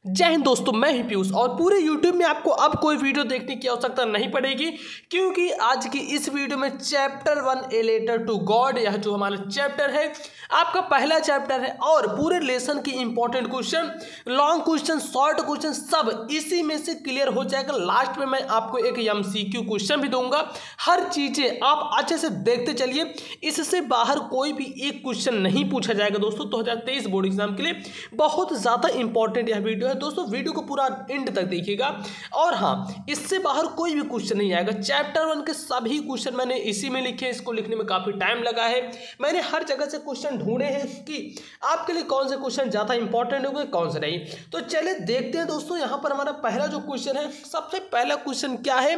जय हिंद दोस्तों, मैं ही पीयूष। और पूरे YouTube में आपको अब कोई वीडियो देखने की आवश्यकता नहीं पड़ेगी, क्योंकि आज की इस वीडियो में chapter 1 a letter to God, यह जो हमारा चैप्टर है आपका पहला चैप्टर है। और पूरे लेसन की important question, long question, short question सब इसी में से क्लियर हो जाएगा। लास्ट में मैं आपको एक MCQ क्वेश्चन भी दूंगा। हर चीजें आप अच्छे से देखते चलिए, इससे बाहर कोई भी एक क्वेश्चन नहीं पूछा जाएगा दोस्तों। 2023 बोर्ड एग्जाम के लिए बहुत ज्यादा इंपॉर्टेंट यह वीडियो है दोस्तों। वीडियो को पूरा एंड तक देखिएगा। और हाँ, इससे बाहर कोई भी क्वेश्चन नहीं आएगा। चैप्टर 1 के सभी क्वेश्चन मैंने इसी में लिखे हैं। इसको लिखने में काफी टाइम लगा है। मैंने हर जगह से क्वेश्चन ढूंढे हैं कि आपके लिए कौन से क्वेश्चन ज्यादा इंपॉर्टेंट होंगे, कौन से नहीं। तो चलिए देखते हैं दोस्तों। यहां पर हमारा पहला जो क्वेश्चन है, सबसे पहला क्वेश्चन क्या है,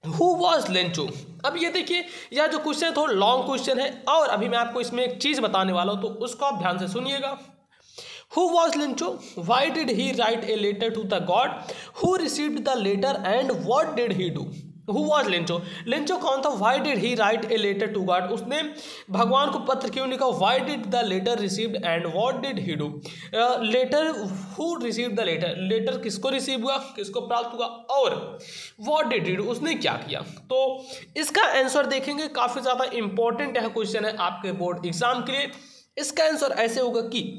हु वॉज लेंचो। अब ये देखिए, यह जो क्वेश्चन है थोड़ा लॉन्ग क्वेश्चन है, और अभी मैं आपको इसमें एक चीज बताने वाला हूं, तो उसको आप ध्यान से सुनिएगा। Who was Lencho? Why did he write a letter to the god? Who received the letter and what did he do? Who was Lencho? Lencho कौन था? Why did he write a letter to God? उसने भगवान को पत्र क्यों लिखा? Why did the letter received and what did he do? Letter, who received the letter? Letter किसको receive हुआ, किसको प्राप्त हुआ, और what did he do? उसने क्या किया? तो इसका आंसर देखेंगे। काफी ज्यादा इंपॉर्टेंट यह क्वेश्चन है आपके बोर्ड एग्जाम के लिए। इसका आंसर ऐसे होगा कि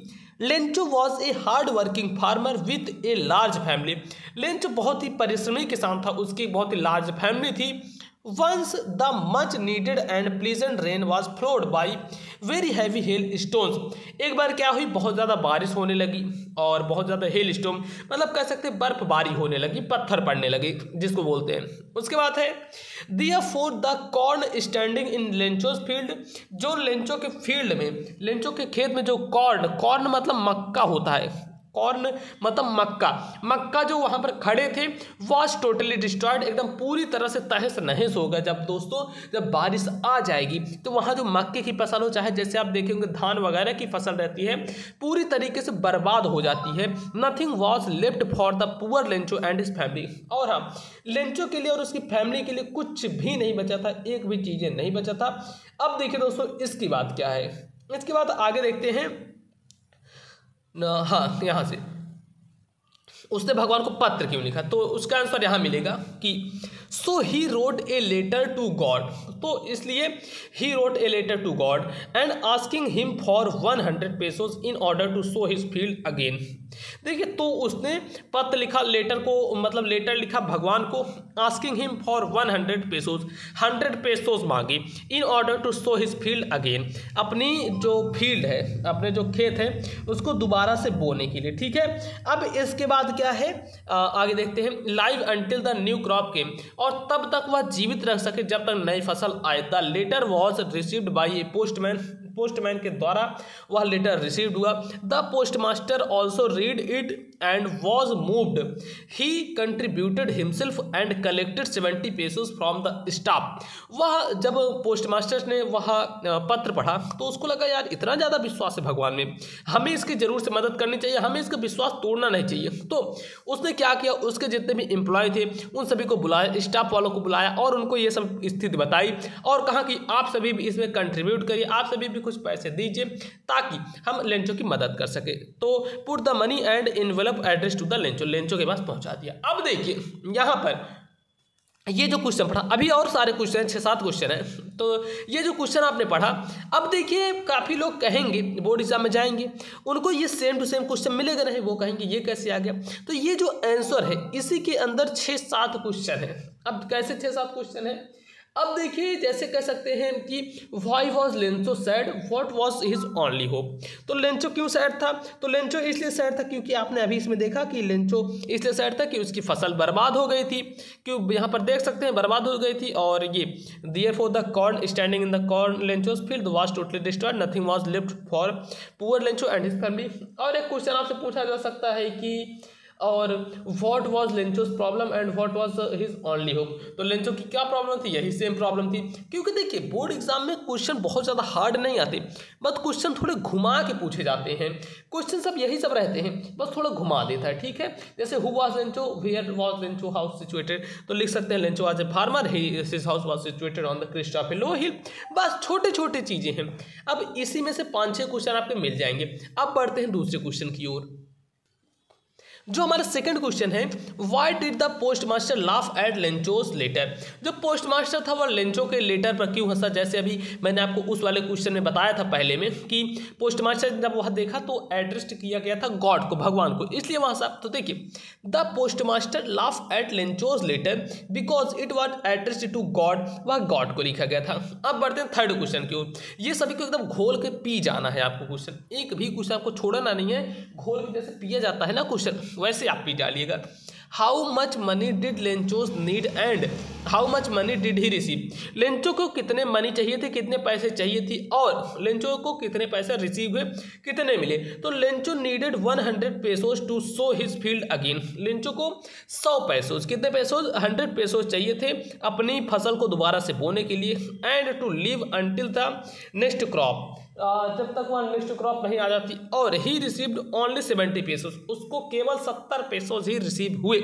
Lencho was a hard working farmer with a large family. Lencho बहुत ही परिश्रमी किसान था, उसकी बहुत ही लार्ज फैमिली थी। Once the much needed and pleasant rain was followed by very heavy hailstones. एक बार क्या हुई, बहुत ज़्यादा बारिश होने लगी और बहुत ज़्यादा हेल स्टोन, मतलब कह सकते हैं बर्फबारी होने लगी, पत्थर पड़ने लगे जिसको बोलते हैं। उसके बाद है therefore the corn standing in Lencho's field. जो लेंचो के फील्ड में, लेंचो के खेत में जो कॉर्न मतलब मक्का होता है, कॉर्न मतलब मक्का जो वहां पर खड़े थे, वॉज टोटली डिस्ट्रॉयड, एकदम पूरी तरह से तहस नहस होगा। जब दोस्तों जब बारिश आ जाएगी तो वहां जो मक्के की फसल हो, चाहे जैसे आप देखेंगे धान वगैरह की फसल रहती है, पूरी तरीके से बर्बाद हो जाती है। Nothing was left for the poor Lencho and his family. और हाँ, लेंचो के लिए और उसकी फैमिली के लिए कुछ भी नहीं बचा था, एक भी चीजें नहीं बचा था। अब देखिए दोस्तों, इसकी बात क्या है, इसके बाद आगे देखते हैं। हाँ, यहाँ से उसने भगवान को पत्र क्यों लिखा, तो उसका आंसर यहाँ मिलेगा कि so he wrote a letter to God. तो इसलिए he wrote a letter to God and asking him for 100 pesos in order to sow his field again. देखिए, तो उसने पत्र लिखा, लेटर को मतलब लेटर लिखा भगवान को, asking him for 100 pesos, 100 pesos मांगी, in order to sow his field again, अपनी जो फील्ड है, अपने जो खेत है उसको दोबारा से बोने के लिए। ठीक है, अब इसके बाद क्या है, आगे देखते हैं। Live until the new crop came, और तब तक वह जीवित रह सके जब तक नई फसल आए। The letter was received by a postman के द्वारा वह लेटर रिसीव्ड हुआ। The postmaster also read it and was moved. He contributed himself and collected 70 pesos from the staff. वह जब पोस्टमास्टर ने वह पत्र पढ़ा तो उसको लगा, यार इतना ज़्यादा विश्वास है भगवान में, हमें इसकी जरूर से मदद करनी चाहिए, हमें इसका विश्वास तोड़ना नहीं चाहिए। तो उसने क्या किया, उसके जितने भी एम्प्लॉय थे उन सभी को बुलाया, स्टाफ वालों को बुलाया और उनको ये सब स्थिति बताई और कहा कि आप सभी भी इसमें कंट्रीब्यूट करिए, आप सभी भी कुछ पैसे दीजिए ताकि हम लेंचो की मदद कर सके। तो put the money and envelope address to the Lencho, Lencho के पास पहुंचा दिया। अब देखिए यहाँ पर ये जो क्वेश्चन पढ़ा, अभी और सारे क्वेश्चन 6-7 क्वेश्चन है, तो ये जो क्वेश्चन आपने पढ़ा, अब देखिए काफ़ी लोग कहेंगे बोर्ड एग्जाम में जाएंगे, उनको ये सेम टू सेम क्वेश्चन मिलेगा नहीं, वो कहेंगे ये कैसे आ गया। तो ये जो आंसर है इसी के अंदर 6-7 क्वेश्चन है। अब कैसे 6-7 क्वेश्चन है, अब देखिए जैसे कह सकते हैं कि Y was Lencho sad, what was his only hope. तो लेंचो क्यों सैड था, तो लेंचो इसलिए सैड था क्योंकि आपने अभी इसमें देखा कि लेंचो इसलिए सैड था कि उसकी फसल बर्बाद हो गई थी, क्यों यहाँ पर देख सकते हैं बर्बाद हो गई थी। और ये therefore the corn standing in the corn Lencho's field was totally destroyed, nothing was left for poor Lencho and his family. और एक क्वेश्चन आपसे पूछा जा सकता है कि और what was Lencho's problem and what was his only hope. तो लेंचो की क्या प्रॉब्लम थी, यही सेम प्रॉब्लम थी। क्योंकि देखिए बोर्ड एग्जाम में क्वेश्चन बहुत ज़्यादा हार्ड नहीं आते, बस क्वेश्चन थोड़े घुमा के पूछे जाते हैं। क्वेश्चन सब यही सब रहते हैं, बस थोड़ा घुमा देता है। ठीक है, जैसे who was Lencho, where was Lencho house situated, तो लिख सकते हैं Lencho was a farmer, his house was situated on the crest of a low hill. बस छोटे छोटे चीज़ें हैं। अब इसी में से 5-6 क्वेश्चन आपके मिल जाएंगे। अब बढ़ते हैं दूसरे क्वेश्चन की ओर। जो हमारा सेकंड क्वेश्चन है, why did the postmaster laugh at Lencho's letter. जो पोस्टमास्टर था वो लेंचो के लेटर पर क्यों हंसा। जैसे अभी मैंने आपको उस वाले क्वेश्चन में बताया था पहले में कि पोस्टमास्टर जब वह देखा तो एड्रेस किया गया था गॉड को, भगवान को, इसलिए वहाँ हंसा। तो देखिए, the postmaster laugh at Lencho's letter because it was addressed to God, वह गॉड को लिखा गया था। अब बढ़ते हैं थर्ड क्वेश्चन की ओर। ये सभी को एकदम घोल के पी जाना है आपको क्वेश्चन, एक भी क्वेश्चन आपको छोड़ना नहीं है, घोल के जैसे पिया जाता है ना क्वेश्चन, वैसे आप पी डालिएगा। How much money did Lencho's need and how much money did he receive. Lencho को कितने मनी चाहिए थे, कितने पैसे चाहिए थी, और लेंचो को कितने पैसे रिसीव हुए, कितने मिले। तो Lencho needed 100 pesos to sow his field again. Lencho को 100 पेसोस, कितने पेसोस, 100 पेसोस चाहिए थे अपनी फसल को दोबारा से बोने के लिए, and to live until the next crop, जब तक वह नेक्स्ट क्रॉप नहीं आ जाती। और ही रिसीव्ड ओनली 70 पेसोस, उसको केवल 70 पेसोस ही रिसीव हुए।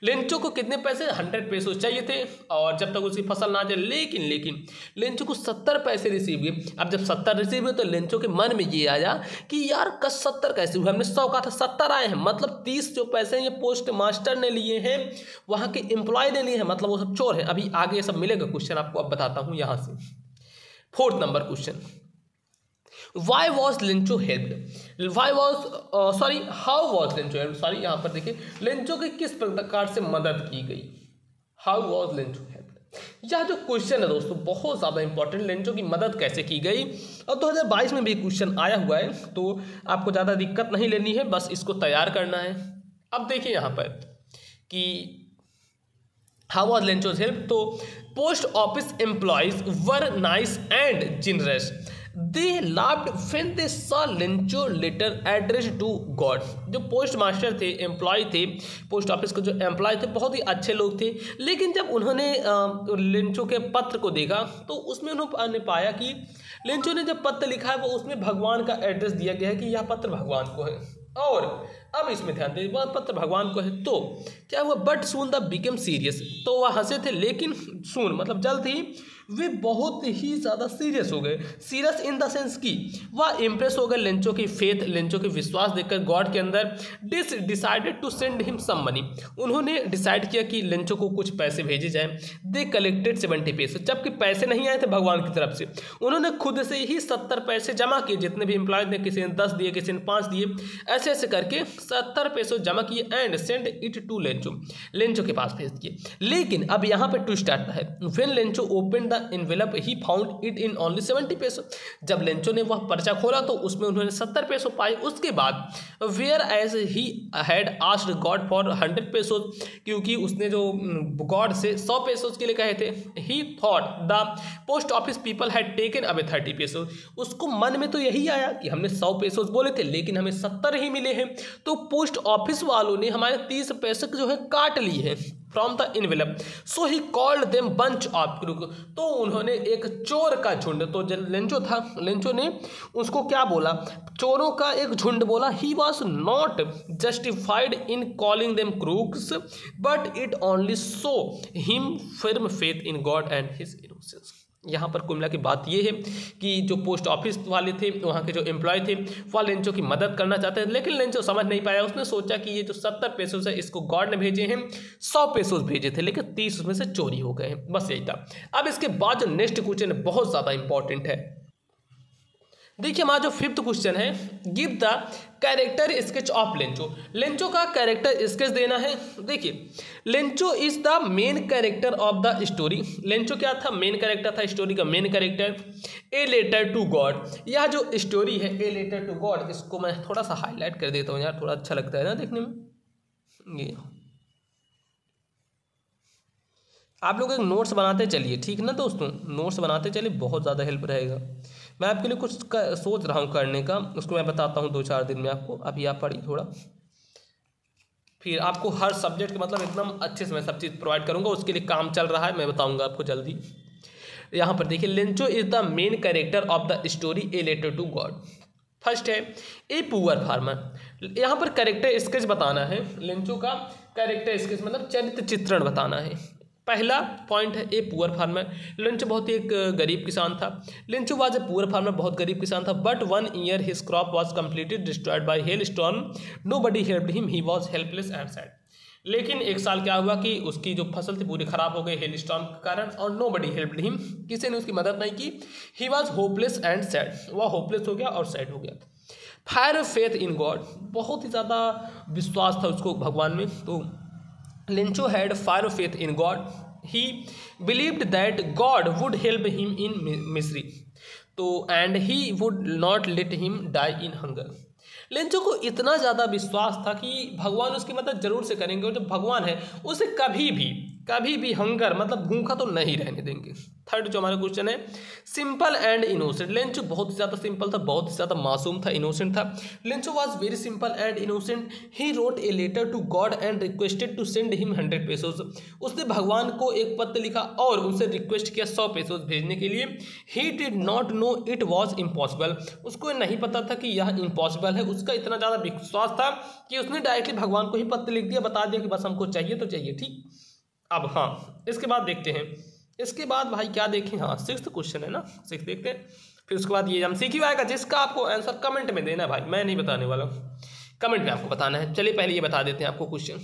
लेंचो को कितने पैसे, 100 पेसोस चाहिए थे और जब तक उसकी फसल ना आ जाए, लेकिन लेंचो को 70 पैसे रिसीव हुए। अब जब 70 रिसीव हुए तो लेंचो के मन में ये आया कि यार 70 कैसे हुए, हमने 100 कहा था, 70 आए हैं, मतलब 30 जो पैसे हैं ये पोस्ट मास्टर ने लिए हैं, वहाँ के एम्प्लॉय ने लिए हैं, मतलब वो सब चोर हैं। अभी आगे ये सब मिलेगा क्वेश्चन आपको, अब बताता हूँ यहाँ से। Fourth number question, Why was Lencho helped? How was Lencho helped? यहाँ पर देखिए, लेंचो की किस प्रकार से मदद की गई। How was Lencho helped? यह जो क्वेश्चन है दोस्तों बहुत ज़्यादा इंपॉर्टेंट, लेंचो की मदद कैसे की गई। और 2022 में भी क्वेश्चन आया हुआ है, तो आपको ज़्यादा दिक्कत नहीं लेनी है, बस इसको तैयार करना है। अब देखिए यहाँ पर कि हाउ वाज लेंचोस हेल्प। तो post office employees were nice and generous, they laughed when they saw Lencho letter address to God. जो पोस्ट मास्टर थे, एम्प्लॉय थे, पोस्ट ऑफिस के जो एम्प्लॉय थे, बहुत ही अच्छे लोग थे, लेकिन जब उन्होंने लेंचो के पत्र को देखा तो उसमें उन्होंने पाया कि लेंचो ने जब पत्र लिखा है वो उसमें भगवान का एड्रेस दिया गया है कि यह पत्र भगवान को है। और अब इसमें ध्यान दें, वह पत्र भगवान को है, तो क्या हुआ, but soon the become serious. तो वह हंसे थे, लेकिन सून मतलब जल्द ही वे बहुत ही ज़्यादा सीरियस हो गए। सीरियस इन द सेंस कि वह इम्प्रेस हो गए लेंचो की फेथ, लेंचो की विश्वास देखकर गॉड के अंदर। Decided to send him some money, उन्होंने डिसाइड किया कि लेंचो को कुछ पैसे भेजे जाएं। दे कलेक्टेड 70 पैसे, जबकि पैसे नहीं आए थे भगवान की तरफ से, उन्होंने खुद से ही 70 पैसे जमा किए। जितने भी एम्प्लॉयज ने, किसी ने 10 दिए, किसी ने 5 दिए, ऐसे ऐसे करके 70 पैसे जमा किए and send it to Lencho, Lencho के पास भेज दिए। लेकिन अब यहाँ पर ट्विस्ट आता है, when Lencho open the envelope he found it in only 70 पैसे। जब लेंचो ने वह पर्चा खोला तो उसमें उन्होंने 70 पैसे पाए। उसके बाद whereas he had asked God for 100 पैसे, क्योंकि उसने जो गॉड से 100 पैसे के लिए कहे थे, ही thought the post office people had taken away 30 पैसे। उसको मन में तो यही आया कि हमने 100 पैसे बोले थे लेकिन हमें 70 ही मिले हैं, तो पोस्ट ऑफिस वालों ने हमारे 30 पैसे जो है काट लिए हैं from the envelope. So he called them bunch of crook, तो उन्होंने एक चोर का झुंड, तो लेंचो था, लेंचो ने उसको क्या बोला, चोरों का एक झुंड बोला। He was not justified in calling them crooks but it only saw him firm faith in God and his innocence. यहाँ पर कुल मिला की बात ये है कि जो पोस्ट ऑफिस वाले थे, वहाँ के जो एम्प्लॉय थे, वह लेंचो की मदद करना चाहते हैं, लेकिन लेंचो समझ नहीं पाया। उसने सोचा कि ये जो 70 पैसे है इसको गॉड ने भेजे हैं, 100 पैसे भेजे थे, लेकिन 30 उसमें से चोरी हो गए हैं, बस यही था। अब इसके बाद जो नेक्स्ट क्वेश्चन है बहुत ज़्यादा इंपॉर्टेंट है। देखिए हमारा जो 5th क्वेश्चन है, give the character sketch of Lencho. Lencho का कैरेक्टर स्केच देना है। देखिए Lencho is the main character of the story. Lencho क्या था, मेन कैरेक्टर था, स्टोरी का main character. A letter to God, यह जो स्टोरी है ए लेटर टू गॉड, इसको मैं थोड़ा सा हाईलाइट कर देता हूँ यार, थोड़ा अच्छा लगता है ना देखने में। ये आप लोग एक नोट्स बनाते चलिए, ठीक ना दोस्तों, नोट्स बनाते चलिए, बहुत ज़्यादा हेल्प रहेगा। मैं आपके लिए कुछ सोच रहा हूँ करने का, उसको मैं बताता हूँ 2-4 दिन में आपको। अभी आप पढ़िए थोड़ा, फिर आपको हर सब्जेक्ट के मतलब एकदम अच्छे से मैं सब चीज़ प्रोवाइड करूँगा। उसके लिए काम चल रहा है, मैं बताऊँगा आपको जल्दी। यहाँ पर देखिए, Lencho is the main character of the story a letter to God. First है ए पुअर फार्मर। यहाँ पर कैरेक्टर स्केच बताना है, लेंचो का कैरेक्टर स्केच मतलब चरित्र चित्रण बताना है। पहला पॉइंट है ए पुअर फार्मर। लेंचो बहुत ही एक गरीब किसान था। Lencho was a poor farmer, बहुत गरीब किसान था। But 1 year his crop was completely destroyed by hello storm, nobody helped him, he was helpless and sad. लेकिन एक साल क्या हुआ कि उसकी जो फसल थी पूरी खराब हो गई हेल स्टॉर्म के कारण, और नोबडी हेल्प्ड हिम, किसी ने उसकी मदद नहीं की। He was hopeless and sad, वह होपलेस हो गया और सैड हो गया। फायर फेथ इन गॉड, बहुत ही ज़्यादा विश्वास था उसको भगवान में। तो Lencho had fire faith in God, he believed that God would help him in misery, तो and he would not let him die in hunger. Lencho को इतना ज़्यादा विश्वास था कि भगवान उसकी मदद जरूर से करेंगे, और जो भगवान है उसे कभी भी हंगर मतलब भूखा तो नहीं रहने देंगे। थर्ड जो हमारा क्वेश्चन है, सिंपल एंड इनोसेंट। लेंचो बहुत ही ज़्यादा सिंपल था, बहुत ही ज़्यादा मासूम था, इनोसेंट था। Lencho was very simple and innocent. He wrote a letter to God and requested to send him 100 pesos. उसने भगवान को एक पत्र लिखा और उनसे रिक्वेस्ट किया 100 पेसोज भेजने के लिए। He did not know it was impossible, उसको नहीं पता था कि यह इम्पॉसिबल है। उसका इतना ज़्यादा विश्वास था कि उसने डायरेक्टली भगवान को ही पत्र लिख दिया, बता दिया कि बस हमको चाहिए तो चाहिए। ठीक, अब हाँ इसके बाद देखते हैं, इसके बाद भाई क्या देखें, हाँ 6th क्वेश्चन है ना, 6 देखते हैं। फिर उसके बाद ये MCQ आएगा जिसका आपको आंसर कमेंट में देना है भाई, मैं नहीं बताने वाला, कमेंट में आपको बताना है। चलिए पहले ये बता देते हैं आपको question.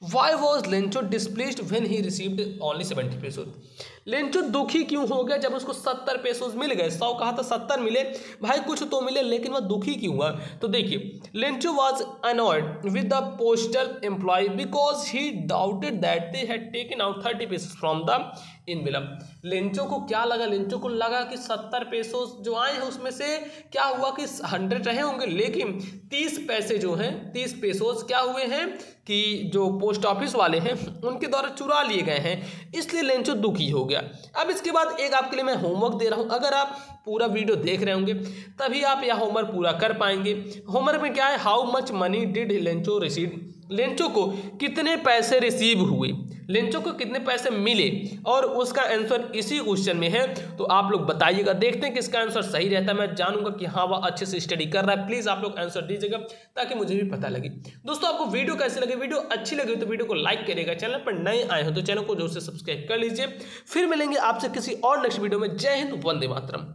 Why was Lencho displeased when he received only 70 pesos. लेंचो दुखी क्यों हो गया जब उसको 70 पेसोज मिल गए? 100 कहा था 70 मिले, भाई कुछ तो मिले, लेकिन वह दुखी क्यों हुआ? तो देखिए, Lencho was annoyed with the postal employee because he doubted that they had taken out 30 pesos from the envelope. Lencho को क्या लगा? लेंचो को लगा कि 70 पेसोज जो आए हैं उसमें से क्या हुआ कि 100 रहे होंगे, लेकिन 30 पैसे जो हैं, 30 पेसोज क्या हुए हैं कि जो पोस्ट ऑफिस वाले हैं उनके द्वारा चुरा लिए गए हैं, इसलिए लेंचो दुखी हो गया। अब इसके बाद एक आपके लिए मैं होमवर्क दे रहा हूं, अगर आप पूरा वीडियो देख रहे होंगे तभी आप यह होमवर्क पूरा कर पाएंगे। होमवर्क में क्या है, how much money did Lencho receive, Lencho को कितने पैसे रिसीव हुए, लेंचो को कितने पैसे मिले, और उसका आंसर इसी क्वेश्चन में है। तो आप लोग बताइएगा, देखते हैं किसका आंसर सही रहता है। मैं जानूंगा कि हाँ वह अच्छे से स्टडी कर रहा है। प्लीज़ आप लोग आंसर दीजिएगा ताकि मुझे भी पता लगे। दोस्तों आपको वीडियो कैसे लगे? वीडियो अच्छी लगी तो वीडियो को लाइक करिएगा, चैनल पर नए आए हो तो चैनल को जोर से सब्सक्राइब कर लीजिए। फिर मिलेंगे आपसे किसी और नेक्स्ट वीडियो में। जय हिंद, वंदे मातरम।